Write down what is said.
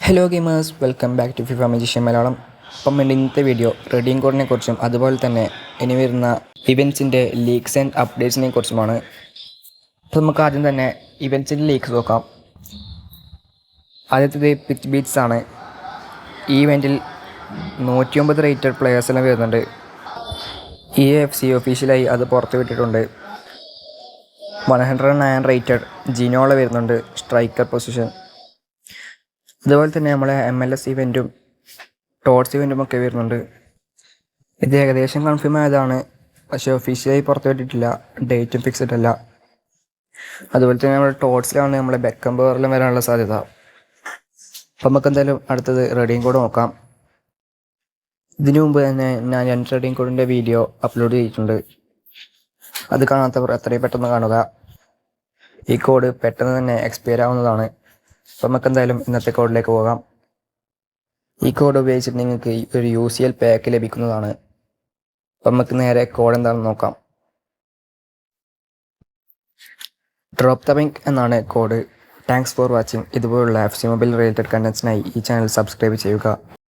Hello gamers, welcome back to FIFA magician Malayalam. അപ്പം ഇന്നത്തെ video redeem കോഡിനെ കുറിച്ചും അതുപോലെ തന്നെ ഇനി വരുന്ന ഇവൻറ്റ്സിൻ്റെ ലീക്സ് ആൻഡ് അപ്ഡേറ്റ്സിനെ കുറിച്ചുമാണ്. അപ്പോൾ നമുക്ക് ആദ്യം തന്നെ ഇവൻറ്റ്സിൻ്റെ ലീക്സ് നോക്കാം. ആദ്യത്തേത് പിച്ച് ബീറ്റ്സ് ആണ്. ഈ ഇവൻറ്റിൽ 109 റേറ്റഡ് പ്ലെയേഴ്സെല്ലാം വരുന്നുണ്ട്. EAFC ഒഫീഷ്യലായി അത് പുറത്ത് വിട്ടിട്ടുണ്ട്. 109 റേറ്റഡ് ജിനോള വരുന്നുണ്ട് സ്ട്രൈക്കർ പൊസിഷൻ. അതുപോലെ തന്നെ നമ്മളെ MLS ഇവൻറ്റും ടോട്സ് ഇവൻറ്റും ഒക്കെ വരുന്നുണ്ട്. ഇത് ഏകദേശം കൺഫേം ആയതാണ്, പക്ഷേ ഒഫീഷ്യലായി പുറത്ത് വിട്ടിട്ടില്ല, ഡേറ്റും ഫിക്സഡ് അല്ല. അതുപോലെ തന്നെ നമ്മുടെ ടോട്സിലാണ് നമ്മളെ ബെക്കംബറിലും വരാനുള്ള സാധ്യത. അപ്പം നമുക്ക് എന്തായാലും അടുത്തത് റെഡീം കോഡ് നോക്കാം. ഇതിനു മുമ്പ് തന്നെ ഞാൻ 2 റെഡീം കോഡിൻ്റെ വീഡിയോ അപ്ലോഡ് ചെയ്തിട്ടുണ്ട്. അത് കാണാത്തവർ എത്രയും പെട്ടെന്ന് കാണുക. ഈ കോഡ് പെട്ടെന്ന് തന്നെ എക്സ്പയർ ആവുന്നതാണ്. അപ്പം നമുക്ക് എന്തായാലും ഇന്നത്തെ കോഡിലേക്ക് പോകാം. ഈ കോഡ് ഉപയോഗിച്ചിട്ട് നിങ്ങൾക്ക് ഒരു UCL പാക്ക് ലഭിക്കുന്നതാണ്. അപ്പം നമുക്ക് നേരെ കോഡ് എന്താണെന്ന് നോക്കാം. ഡ്രോപ്പ് ദ പിങ്ക് എന്നാണ് കോഡ്. Thanks for watching. ഇതുപോലുള്ള FC മൊബൈൽ റിലേറ്റഡ് കണ്ടൻസിനായി ഈ ചാനൽ സബ്സ്ക്രൈബ് ചെയ്യുക.